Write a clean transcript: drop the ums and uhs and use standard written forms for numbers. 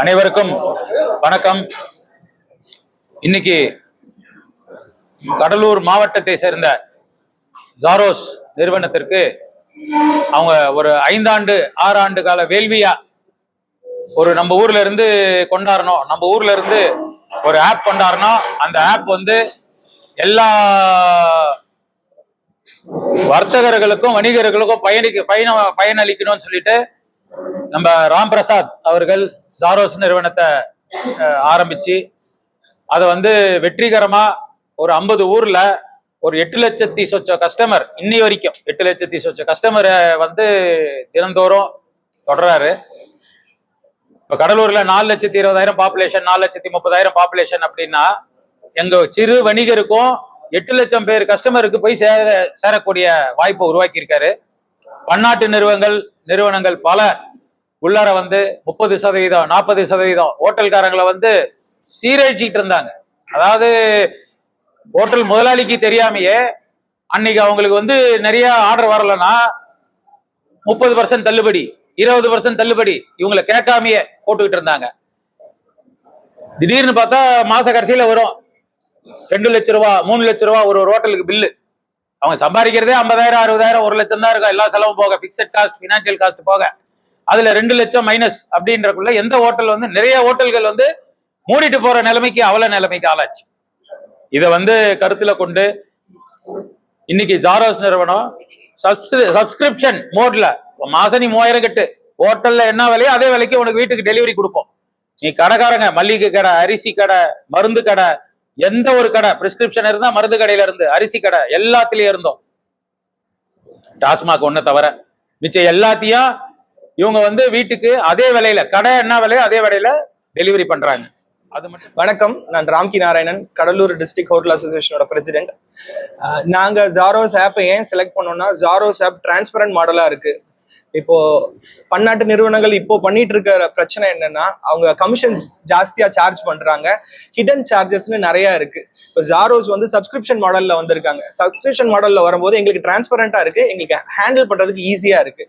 அனைவருக்கும் வணக்கம். இன்னைக்கு கடலூர் மாவட்டத்தை சேர்ந்த ஜாரோஸ் நிறுவனத்திற்கு அவங்க ஒரு 5 ஆண்டு 6 ஆண்டு கால வேள்வியா ஒரு நம்ம ஊர்ல இருந்து கொண்டாடணும், நம்ம ஊர்ல இருந்து ஒரு ஆப் கொண்டாடணும். அந்த ஆப் வந்து எல்லா வர்த்தகர்களுக்கும் வணிகர்களுக்கும் பயனளிக்கணும்னு சொல்லிட்டு நம்ம ராம் பிரசாத் அவர்கள் ஜாரோஸ் நிறுவனத்தை ஆரம்பிச்சு அதை வந்து வெற்றிகரமா ஒரு 50 ஊர்ல ஒரு 8 லட்சத்தி சொச்ச கஸ்டமர், இன்னி வரைக்கும் 8 லட்சத்தி சொச்ச கஸ்டமரை வந்து தினந்தோறும் தொடராரு. இப்ப கடலூர்ல 4,20,000 பாப்புலேஷன், 4,30,000 பாப்புலேஷன் அப்படின்னா எங்க சிறு வணிகருக்கும் 8 லட்சம் பேர் கஸ்டமருக்கு போய் சேரக்கூடிய வாய்ப்பை உருவாக்கி இருக்காரு. பன்னாட்டு நிறுவனங்கள் பல உள்ளார வந்து 30%, 40% ஹோட்டல்காரங்களை வந்து சீரழிச்சிட்டு இருந்தாங்க. அதாவது ஹோட்டல் முதலாளிக்கு தெரியாமையே அன்னைக்கு அவங்களுக்கு வந்து நிறைய ஆர்டர் வரலன்னா 30% தள்ளுபடி, 20% தள்ளுபடி இவங்களை கேட்காமையே போட்டுக்கிட்டு இருந்தாங்க. திடீர்னு பார்த்தா மாச கடைசியில வரும் 2 லட்ச ரூபா 3 லட்ச ரூபா ஒரு ஹோட்டலுக்கு பில்லு. அவங்க சம்பாதிக்கிறதே 50,000 60,000 1 லட்சம் தான் இருக்கும், எல்லா செலவும் போக, பிக்சட் காஸ்ட் பினான்சியல் காஸ்ட் போக. அதுல 2 லட்சம் மைனஸ் அப்படின்றக்குள்ள எந்த ஹோட்டல் வந்து நிறைய ஹோட்டல்கள் வந்து மூடிட்டு போற நிலைமைக்கு நிலைமைக்கு ஆளாச்சு. இதை வந்து கருத்துல கொண்டு இன்னைக்கு ஜாரோஸ் நிறுவனம் சப்ஸ்கிரிப்ஷன் மோட்ல மாசம் நீ 3000 கட்டு, ஹோட்டல்ல என்ன விலையோ அதே விலைக்கு உனக்கு வீட்டுக்கு டெலிவரி கொடுப்போம். நீ கடைக்காரங்க மல்லிகை கடை, அரிசி கடை, மருந்து கடை, எந்த ஒரு கடை பிரிஸ்கிரிப்ஷன் இருந்தா மருந்து கடையில இருந்து அரிசி கடை எல்லாத்துலயும் இருந்தோம், டாஸ்மாக் ஒண்ணு தவிர மிச்சம் எல்லாத்தையும் இவங்க வந்து வீட்டுக்கு அதே விலையில, கடை என்ன விலையோ அதே விலையில டெலிவரி பண்றாங்க. அது மட்டும். வணக்கம், நான் ராம்கி நாராயணன், கடலூர் டிஸ்ட்ரிக்ட் ஹோட்டல் அசோசியேஷனோட பிரசிடென்ட். நாங்க ஜாரோஸ் ஆப்பை ஏன் செலக்ட் பண்ணோம்னா, ஜாரோஸ் ஆப் டிரான்ஸ்பரண்ட் மாடலா இருக்கு. இப்போ பன்னாட்டு நிறுவனங்கள் இப்போ பண்ணிட்டு இருக்கிற பிரச்சனை என்னன்னா, அவங்க கமிஷன்ஸ் ஜாஸ்தியா சார்ஜ் பண்றாங்க, ஹிடன் சார்ஜஸ்ன்னு நிறைய இருக்கு. இப்போ ஜாரோஸ் வந்து சப்ஸ்கிரிப்ஷன் மாடல்ல வந்திருக்காங்க. சப்ஸ்கிரிப்ஷன் மாடல்ல வரும்போது எங்களுக்கு டிரான்ஸ்பரண்டா இருக்கு, எங்களுக்கு ஹேண்டில் பண்றதுக்கு ஈஸியா இருக்கு.